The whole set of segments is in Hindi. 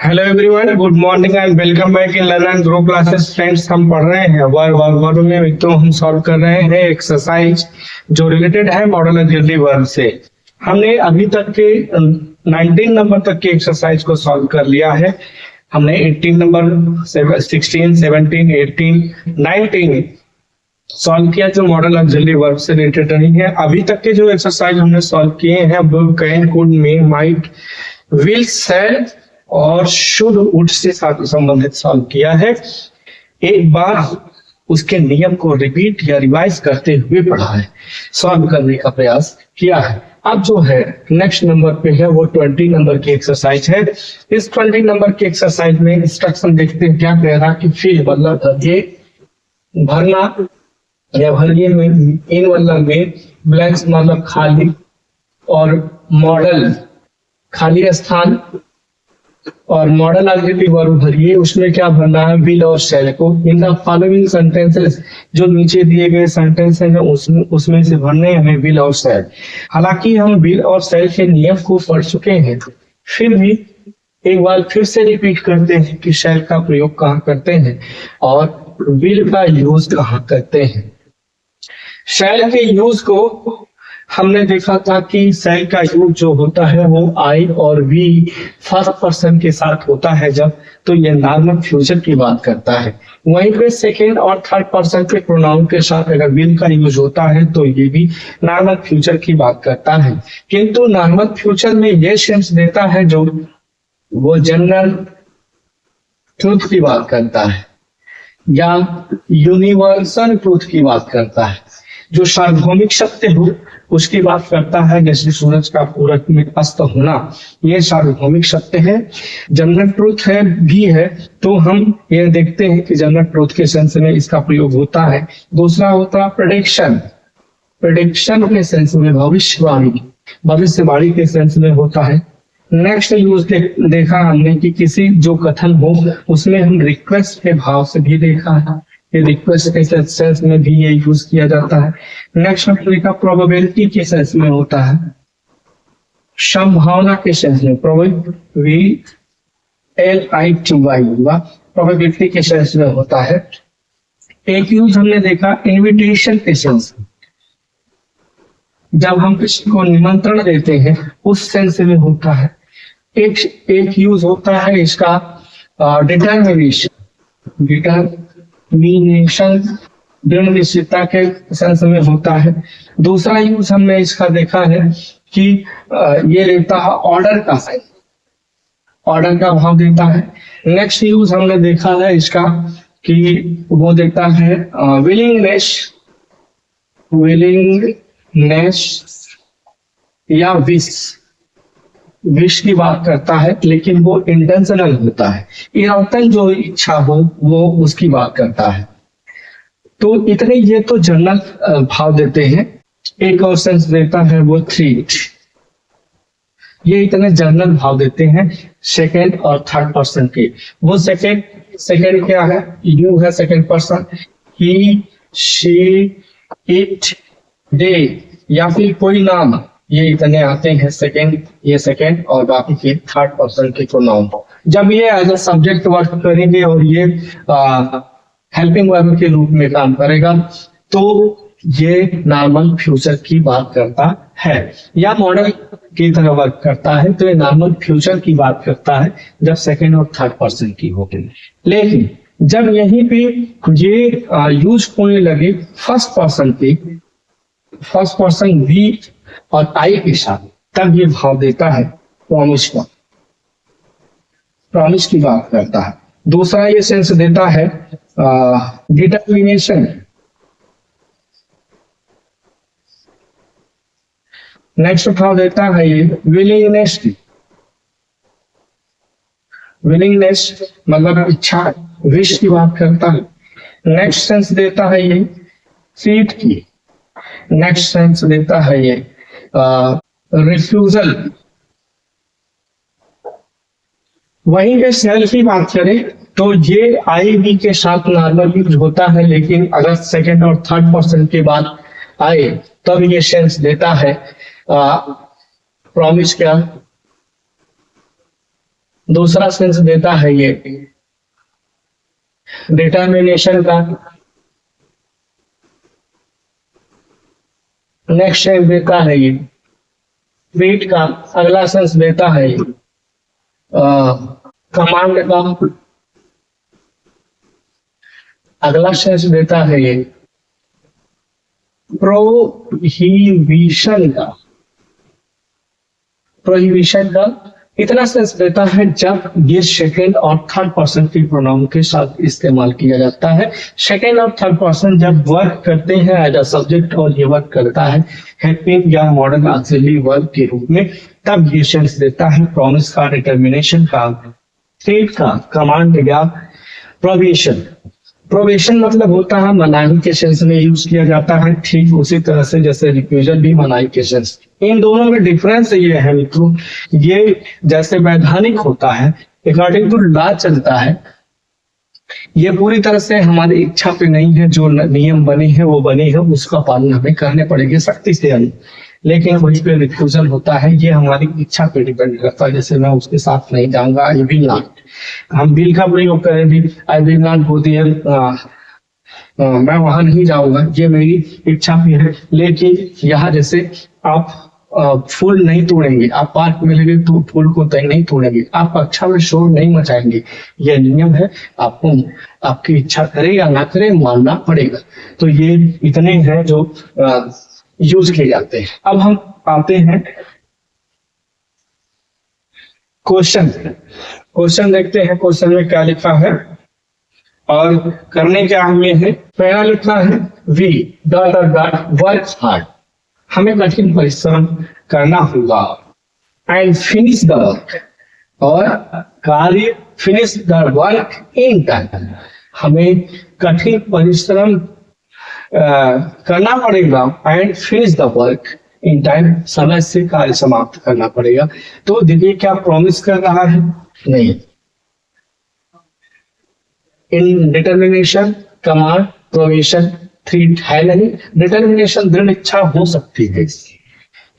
Hello everyone, good morning and welcome back in learn and grow classes. Friends, हम पढ़ रहे हैं वर्ब में तो हम सॉल्व कर रहे हैं एक्सरसाइज जो रिलेटेड है मॉडल ऑक्सिलरी वर्ब से। हमने अभी तक के 19 नंबर तक के एक्सरसाइज को सॉल्व कर लिया है। हमने 18 नंबर 16 17 18 19 सॉल्व किया जो मॉडल ऑक्सिलरी वर्ब से रिलेटेड नहीं है। अभी तक के जो एक्सरसाइज हमने सॉल्व किए हैं वो can, could, may, might, will, shall और शुड, वुड से संबंधित सॉल्व किया है। एक बार उसके नियम को रिपीट या रिवाइज करते हुए पढ़ा है, सॉल्व करने का प्रयास किया है। अब जो है नेक्स्ट नंबर पे है वो 20 नंबर की एक्सरसाइज है। इस 20 नंबर की एक्सरसाइज में इंस्ट्रक्शन देखते हैं क्या कह रहा कि फिर मतलब ये भरना या भरिए में, इन मतलब में, ब्लैंक्स मतलब खाली, और मॉडल खाली स्थान, और मॉडल ऑक्सिलरी वर्ब भरिए, उसमें क्या भरना है, विल और शैल को। इन द फॉलोइंग सेंटेंसेस, जो नीचे दिए गए सेंटेंस हैं उसमें से भरने हमें विल और शैल। हालांकि हम विल और शैल के नियम को पढ़ चुके हैं, फिर भी एक बार फिर से रिपीट करते हैं कि शैल का प्रयोग कहाँ करते हैं और विल का यूज कहाँ करते हैं। शैल के यूज को हमने देखा था कि शैल का यूज जो होता है वो आई और वी फर्स्ट पर्सन के साथ होता है जब, तो ये नॉर्मल फ्यूचर की बात करता है। वहीं पे सेकेंड और थर्ड पर्सन के प्रोनाउन के साथ अगर विल का यूज होता है तो ये भी नॉर्मल फ्यूचर की बात करता है। किंतु नॉर्मल फ्यूचर में ये सेंस देता है जो वो जनरल ट्रूथ की बात करता है या यूनिवर्सल ट्रूथ की बात करता है, जो सार्वभौमिक सत्य हो उसकी बात करता है। जैसे सूरज का पूरब में अस्त होना, ये सार्वभौमिक सत्य है, जनरल ट्रूथ है भी है। तो हम ये देखते हैं कि जनरल ट्रूथ के सेंस में इसका प्रयोग होता है। दूसरा होता है प्रेडिक्शन, प्रेडिक्शन के सेंस में भविष्यवाणी, भविष्यवाणी के सेंस में होता है। नेक्स्ट यूज देखा हमने कि किसी जो कथन हो उसमें हम रिक्वेस्ट के भाव से भी देखा है, ये रिक्वेस्ट के सेंस में भी ये यूज किया जाता है। नेक्स्ट देखा प्रोबेबिलिटी के सेंस में होता है, संभावना के सेंस में, प्रोबेबिलिटी के सेंस में होता है। एक यूज हमने देखा इनविटेशन के सेंस में, जब हम किसी को निमंत्रण देते हैं उस सेंस में होता है। एक यूज होता है इसका डिटर्मिनेशन, दृढ़ निश्चितता के सेंस में होता है। दूसरा यूज हमने इसका देखा है कि ये देता है ऑर्डर का साइन, ऑर्डर का भाव देता है। नेक्स्ट यूज हमने देखा है इसका कि वो देता है विलिंगनेस या विश की बात करता है, लेकिन वो इंटेंशनल होता है, इरादतन जो इच्छा हो वो उसकी बात करता है। तो इतने ये तो जनरल भाव देते हैं। एक और सेंस देता है वो थ्रीट, ये इतने जनरल भाव देते हैं सेकेंड और थर्ड पर्सन के। वो सेकेंड क्या है, यू है second person, he, she, it, they या फिर कोई नाम, ये इतने आते हैं सेकेंड, ये सेकेंड, और बाकी के थर्ड पर्सन के प्रोनाउन। जब ये एज अ सब्जेक्ट वर्क करेंगे और ये हेल्पिंग वर्ब के रूप में काम करेगा तो ये नॉर्मल फ्यूचर की बात करता है या मॉडल की तरह वर्क करता है, तो ये नॉर्मल फ्यूचर की बात करता है जब सेकेंड और थर्ड पर्सन की होगी। लेकिन जब यहीं पे ये यूज होने लगे फर्स्ट पर्सन वी और आई के साथ, तब ये भाव देता है प्रॉमिस का, प्रॉमिस की बात करता है। दूसरा ये सेंस देता है डिटर्मिनेशन। नेक्स्ट भाव देता है ये विलिंगनेस मतलब इच्छा, विश की बात करता है। नेक्स्ट सेंस देता है ये सीट की। नेक्स्ट सेंस देता है ये रिफ्यूजल। वहीं पे शैल की बात करें तो ये आई बी के साथ नॉर्मल यूज होता है, लेकिन अगर सेकेंड और थर्ड पर्सन के बाद आए तब ये सेंस देता है प्रॉमिस क्या, दूसरा सेंस देता है ये डिटर्मिनेशन का। नेक्स्ट सेंस देता है ये ट्रीट का। अगला सेंस देता है कमांड का। अगला सेंस देता है ये प्रोहिबिशन का। प्रोहिबिशन का इतना सेंस देता है जब ये सेकेंड और थर्ड पर्सन की प्रोनाउन के साथ इस्तेमाल किया जाता है। सेकेंड और थर्ड पर्सन जब वर्क करते हैं एज अ सब्जेक्ट और ये वर्क करता है हेल्पिंग या मॉडर्न ऑक्सिलरी वर्ब के रूप में, तब ये सेंस देता है प्रॉमिस का, डिटर्मिनेशन का, थ्रेट का, कमांड या प्रोविशन। प्रोविशन मतलब होता है मनाही के सेंस में यूज किया जाता है, ठीक उसी तरह से जैसे रिफ्यूजल भी मनाही के सेंस। इन दोनों में डिफरेंस ये है मित्रों, ये जैसे वैधानिक होता है, अकॉर्डिंग टू लॉ चलता है, ये पूरी तरह से हमारी इच्छा पे नहीं है। जो नियम बने हैं वो बने हैं, उसका पालन हमें करने पड़ेगी सख्ती से। लेकिन वही पे रिफ्यूजल होता है, ये हमारी इच्छा पे डिपेंड करता है। जैसे मैं उसके साथ नहीं जाऊंगा, आई विल नॉट, हम बिल का प्रयोग करें भी, I will not go there, मैं वहां नहीं जाऊंगा, ये मेरी इच्छा पे है। लेकिन यहाँ जैसे आप फूल नहीं तोड़ेंगे, आप पार्क में लगे तो फूल को नहीं तोड़ेंगे, आप कक्षा में शोर नहीं मचाएंगे, यह नियम है। आपको आपकी इच्छा करे या ना करे मानना पड़ेगा। तो ये इतने हैं जो यूज किए जाते हैं। अब हम आते हैं क्वेश्चन। क्वेश्चन देखते हैं, क्वेश्चन में क्या लिखा है और करने क्या हमें है। पहला लिखा है V dot dot dot work hard, हमें कठिन परिश्रम करना होगा। एंड फिनिश द वर्क, और कार्य finish the work in time, हमें कठिन परिश्रम करना पड़ेगा। And finish the work in time, समय से कार्य समाप्त करना पड़ेगा। तो देखिए क्या प्रॉमिस कर रहा है, नहीं। इन डिटर्मिनेशन, कमांड, प्रोविजन, थ्रेट है नहीं। डिटर्मिनेशन दृढ़ इच्छा हो सकती है,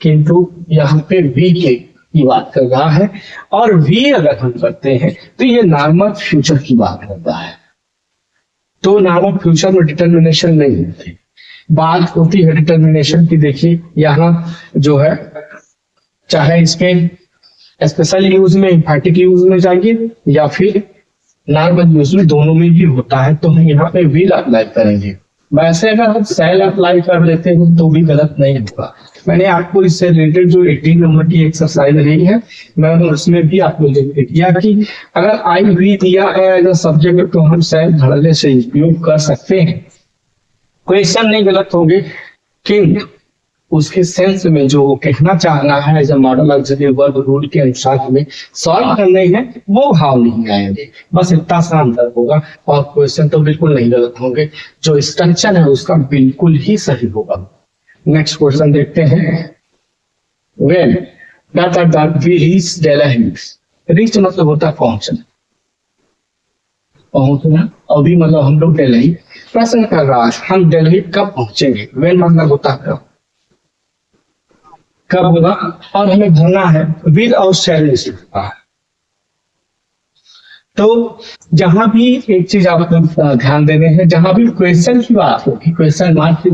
किंतु यहाँ पे वी की बात कर रहा है। और वी अगर हम करते हैं तो ये नॉर्मल फ्यूचर की बात करता है। तो नॉर्मल फ्यूचर में डिटर्मिनेशन नहीं होती, बात होती है डिटर्मिनेशन की। देखिए यहाँ जो है, चाहे इसके स्पेशल यूज में, इंफैटिक यूज में चाहिए या फिर नॉर्मल यूज में, दोनों में भी होता है। तो हम यहाँ पे विल अप्लाई करेंगे। वैसे अगर हम शैल अप्लाई कर लेते हैं तो भी गलत नहीं होगा। मैंने आपको इससे रिलेटेड जो 18 नंबर की एक्सरसाइज रही है, मैंने उसमें भी आपको जिक्र किया कि अगर आई भी दिया है एज अ सब्जेक्ट तो हम शैल धड़ल्ले से उपयोग कर सकते हैं। क्वेश्चन नहीं गलत होंगे, किंतु उसके सेंस में जो वो कहना चाह रहा है as a modal auxiliary verb rule के अनुसार हमें सॉल्व करने हैं, वो भाव नहीं आएंगे। बस इतना सा अंतर होगा और क्वेश्चन तो बिल्कुल नहीं गलत होंगे। जो स्ट्रक्चर है उसका बिल्कुल ही सही होगा। नेक्स्ट क्वेश्चन देखते हैं। When dot dot dot we reach Delhi, reach मतलब होता है पहुंचना, पहुंचना। अभी मतलब हम लोग दिल्ली, प्रश्न कर रहा है हम दिल्ली कब पहुंचेंगे। व्हेन मतलब होता है कब होगा, और हमें भरना है विद और शैल लिखा है। तो जहां भी एक चीज आप ध्यान देने हैं, जहां भी क्वेश्चन की बात हो, क्वेश्चन मार्क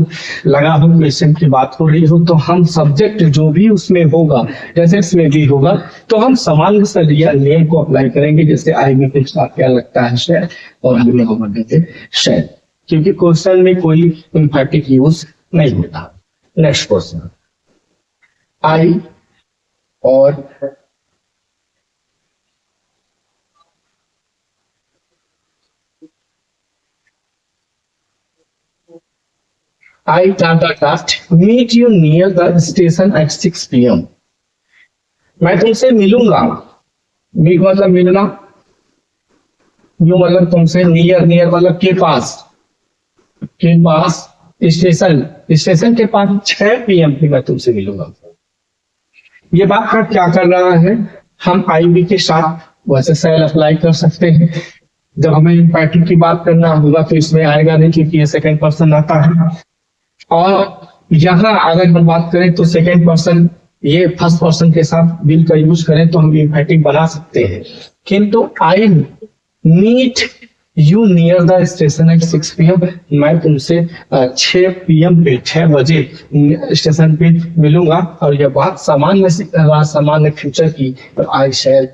लगा हो, क्वेश्चन की बात हो रही हो, तो हम सब्जेक्ट जो भी उसमें होगा, जैसे इसमें भी होगा, तो हम सामान्य से नेम को अप्लाई करेंगे। जैसे आई में कुछ क्या लगता है शैल, और हम लोग देते शैल, क्योंकि क्वेश्चन में कोई इंफैटिक यूज नहीं होता। नेक्स्ट क्वेश्चन, आई और I meet you near the station at 6 PM. मैं तुमसे मिलूंगा। मीट मतलब मिलना, यू मतलब तुमसे, नियर नियर मतलब के पास, के पास, स्टेशन, स्टेशन के पास 6 PM पे मैं तुमसे मिलूंगा। ये बात का क्या कर रहा है, हम आई बी के साथ वैसे सेल अप्लाई कर सकते हैं। जब हमें इंपैक्ट की बात करना होगा तो इसमें आएगा नहीं, क्योंकि ये सेकंड पर्सन आता है। और यहाँ अगर हम बात करें तो सेकंड पर्सन, ये फर्स्ट पर्सन के साथ विल का यूज करें तो हम इंफैटिक बना सकते हैं। किंतु I meet you near the station at 6 PM। मैं तुमसे 6 PM पे 6 बजे स्टेशन पे मिलूंगा। और ये बात सामान्य फ्यूचर की, आई शैल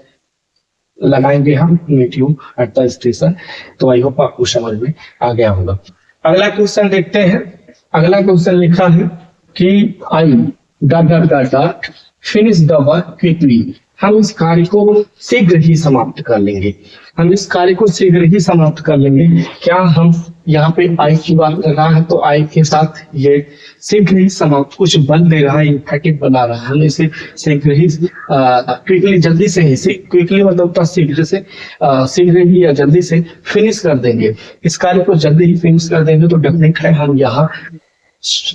लगाएंगे हम meet you at the station. तो आई होप आपको समझ में आ गया होगा। अगला क्वेश्चन देखते हैं। अगला क्वेश्चन लिखा है कि I dot dot dot dot finish the work quickly. हम इस कार्य को शीघ्र ही समाप्त कर लेंगे। हम इस कार्य को शीघ्र ही समाप्त कर लेंगे। क्या हम यहाँ पे आई की बात कर रहा है तो आई के साथ ये शीघ्र ही समाप्त कुछ बल दे रहा है, इम्फेटिव बना रहा है। हम इसे शीघ्र ही क्विकली जल्दी से ही, क्विकली मतलब तो शीघ्र ही या जल्दी से फिनिश कर देंगे। इस कार्य को जल्दी ही फिनिश कर देंगे तो डेफिनेट है हम यहाँ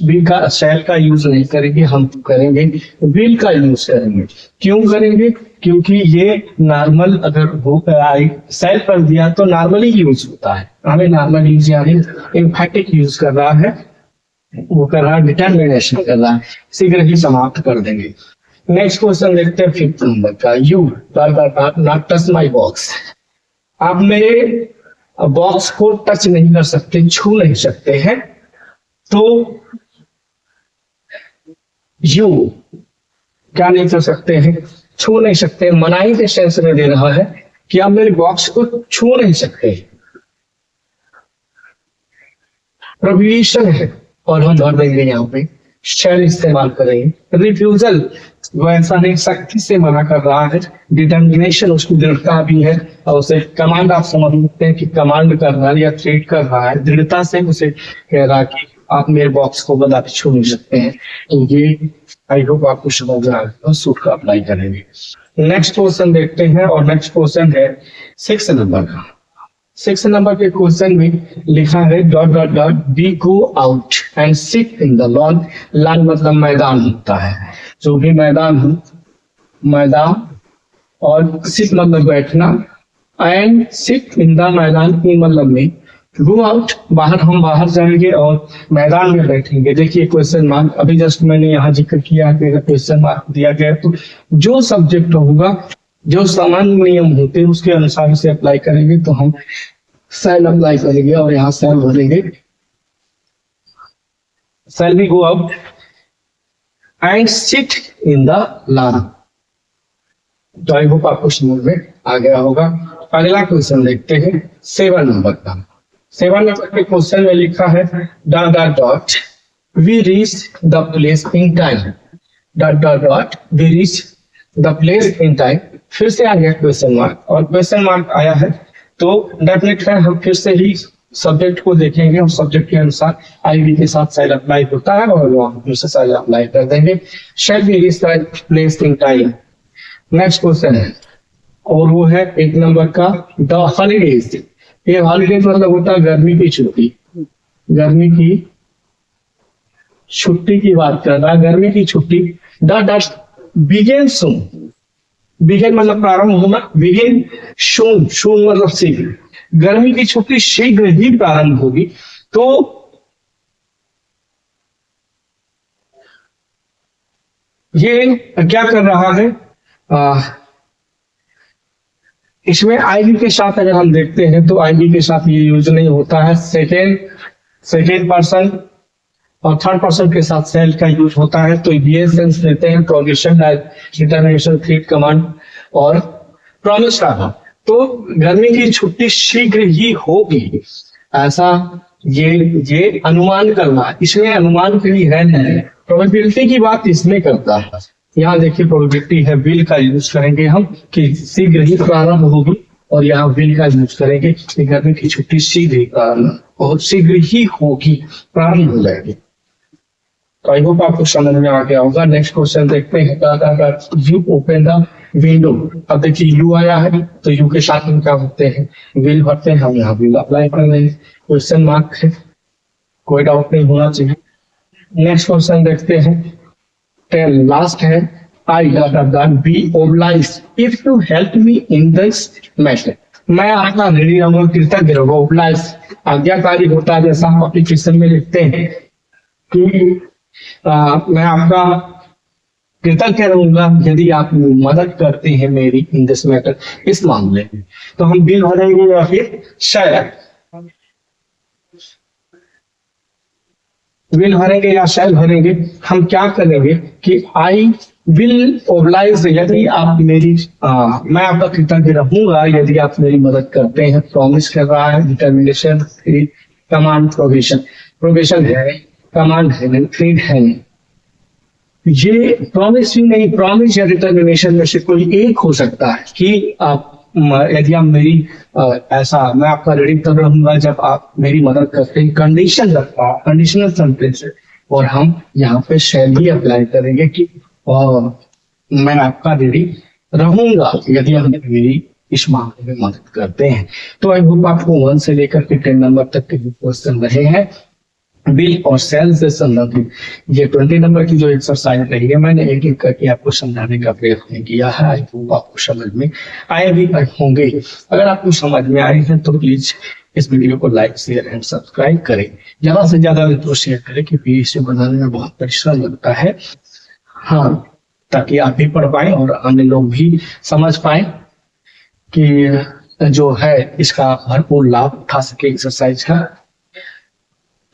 विल का शैल का यूज नहीं करेंगे, हम करेंगे विल का यूज करेंगे। क्यों करेंगे? क्योंकि ये नॉर्मल अगर हो शैल कर दिया तो नॉर्मली यूज होता है। हमें नॉर्मल यूज यानी एम्फेटिक यूज कर रहा है, वो कर रहा है डिटर्मिनेशन कर रहा है, शीघ्र ही समाप्त कर देंगे। नेक्स्ट क्वेश्चन देखते हैं 5th नंबर का। You not touch my box. आप मेरे बॉक्स को टच नहीं कर सकते, छू नहीं सकते हैं। तो यू क्या नहीं कर सकते हैं? छू नहीं सकते। मनाही के सेंस में दे रहा है कि आप मेरे बॉक्स को छू नहीं सकते। प्रोहिबिशन है और हम भर देंगे यहाँ पे शैल इस्तेमाल करेंगे। रिफ्यूजल वैसा नहीं, सख्ती से मना कर रहा है। डिटर्मिनेशन उसकी दृढ़ता भी है। और उसे कमांड आप समझ सकते हैं कि कमांड कर रहा है या थ्रेट कर रहा है। दृढ़ता से उसे कह रहा है कि आप मेरे बॉक्स को बता के छू नहीं सकते हैं। तो ये आई होप आपको समझ आ गया। सूट का अप्लाई करेंगे। नेक्स्ट क्वेश्चन देखते हैं और नेक्स्ट क्वेश्चन है 6 नंबर का। 6 नंबर के क्वेश्चन में लिखा है dot dot dot we go out and sit in the lawn. Lawn मतलब मैदान होता है, जो भी मैदान हो, मैदान, और सिट मतलब बैठना, एंड सिट इन द मैदान की मतलब में गो आउट बाहर, हम बाहर जाएंगे और मैदान में बैठेंगे। देखिए क्वेश्चन मार्क अभी जस्ट मैंने यहाँ जिक्र किया कि अगर क्वेश्चन मार्क दिया गया तो जो सब्जेक्ट होगा, जो सामान्य नियम होते हैं उसके अनुसार से अप्लाई करेंगे। तो हम शैल अप्लाई करेंगे और यहाँ शैल भरेंगे। Shall we go out and sit in the lawn. तो आई होप आपको समझ में आ गया होगा। अगला क्वेश्चन देखते हैं 7 नंबर का। 7 नंबर के क्वेश्चन में लिखा है dot dot dot we reach the place in time. Dot dot dot we reach the place in time. फिर से आ गया क्वेश्चन मार्क, और क्वेश्चन मार्क आया है तो डेफिनेट है हम फिर से ही सब्जेक्ट को देखेंगे और सब्जेक्ट के अनुसार आईवी के साथ शैल अप्लाई होता है और वहां फिर से शैल अप्लाई कर देंगे। Shall we reach the place in time. Next question है और वो है 1 नंबर का द हॉलीडेज। ये हॉलीडेज मतलब होता है गर्मी की छुट्टी। गर्मी की छुट्टी की बात कर रहा है, गर्मी की छुट्टी। डॉट डॉट बिगिन सून। बिगिन मतलब प्रारंभ होना, बिगिन सून, सून मतलब शीघ्र। गर्मी की छुट्टी शीघ्र ही प्रारंभ होगी। तो ये क्या कर रहा है? इसमें आईवी के साथ अगर हम देखते हैं तो आईवी के साथ ये यूज नहीं होता है। सेकेंड पर्सन और थर्ड पर्सन के साथ शैल का यूज होता है। तो ये सेंस देते हैं प्रोग्रेशन, डिटर्मिनेशन, थ्रेट, कमांड और प्रॉमिस का। तो गर्मी की छुट्टी शीघ्र ही होगी, ऐसा ये अनुमान करना, इसमें अनुमान के लिए है नहीं। प्रोबेबिलिटी की बात इसमें करता है। यहाँ देखिए प्रोबेबिलिटी है, विल का यूज करेंगे हम कि शीघ्र ही प्रारंभ होगी, और यहाँ विल का यूज करेंगे कि गर्मी की छुट्टी शीघ्र ही प्रारंभ और शीघ्र ही होगी, प्रारंभ हो जाएगी। तो आई होप आपको समझ में आ गया होगा। नेक्स्ट क्वेश्चन देखते हैं। You open the window. अब देखिए यू आया है तो यू के साथ में क्या होते हैं? विल भरते हैं। हम यहाँ विल अप्लाई कर रहे हैं। क्वेश्चन मार्क है, कोई डाउट नहीं होना चाहिए। नेक्स्ट क्वेश्चन देखते हैं। 10 लास्ट है। I be oblige if you help me in this matter. मैं आपका ऋणी रहूंगा, कृतज्ञ रहूंगा। ओब्लाइज आज्ञाकारी होता है, जैसा हम एप्लीकेशन में लिखते हैं कि मैं आपका कृतज्ञ रहूंगा यदि आप मदद करते हैं मेरी इन दिस मैटर, इस मामले में। तो हम बिल भरेंगे या फिर शायद विल भरेंगे या शैल भरेंगे। हम क्या करेंगे कि आई विल ओब्लाइज, यदि आप मेरी मैं आपका कृतज्ञ रहूंगा यदि आप मेरी मदद करते हैं। प्रॉमिस कर रहा है, डिटर्मिनेशन, कमांड, प्रोविजन। प्रोविजन है, कमांड है, क्रीड है। ये प्रॉमिस भी नहीं, प्रॉमिस या डिटर्मिनेशन में से कोई एक हो सकता है कि आप यदि आप मेरी ऐसा मैं आपका रीडिंग कर रहूंगा जब आप मेरी मदद करते हैं। कंडीशन रखा, कंडीशनल सेंटेंस है, और हम यहाँ पे शैल ही अप्लाई करेंगे कि मैं आपका रीडिंग रहूंगा यदि आप मेरी इस मामले में मदद करते हैं। तो आई होप आपको 1 से लेकर के 10 नंबर तक के क्वेश्चन रहे हैं बिल और सेल से संबंधित। ये 20 नंबर की जो एक्सरसाइज रही है मैंने एक एक करके आपको समझाने का प्रयत्न किया है। आई होप आपको समझ में आए भी होंगे। अगर आपको समझ में आए हैं तो प्लीज इस वीडियो को लाइक, शेयर एंड सब्सक्राइब करें। ज्यादा से ज्यादा तो शेयर करें क्योंकि इसे बनाने में बहुत परिश्रम लगता है। हाँ, ताकि आप भी पढ़ पाए और अन्य लोग भी समझ पाए कि जो है इसका भरपूर लाभ उठा सके एक्सरसाइज है।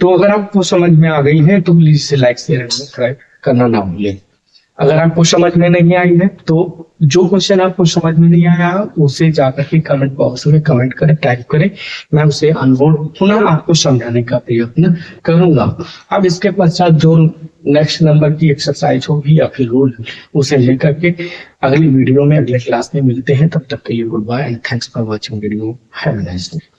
तो अगर आपको समझ में आ गई है तो प्लीज इसे लाइक, शेयर एंड सब्सक्राइब करना ना भूलें। अगर आपको समझ में नहीं आई है तो जो क्वेश्चन आपको समझ में नहीं आया उसे जाकर के कमेंट बॉक्स में कमेंट करें, टाइप करें। मैं उसे अनबोर्ड पुनः आपको समझाने का प्रयत्न करूंगा। अब इसके पश्चात जो नेक्स्ट नंबर की एक्सरसाइज होगी या फिर रूल, उसे लेकर के अगली वीडियो में, अगले क्लास में मिलते हैं। तब तक के लिए goodbye and thanks for watching video. Have a nice day.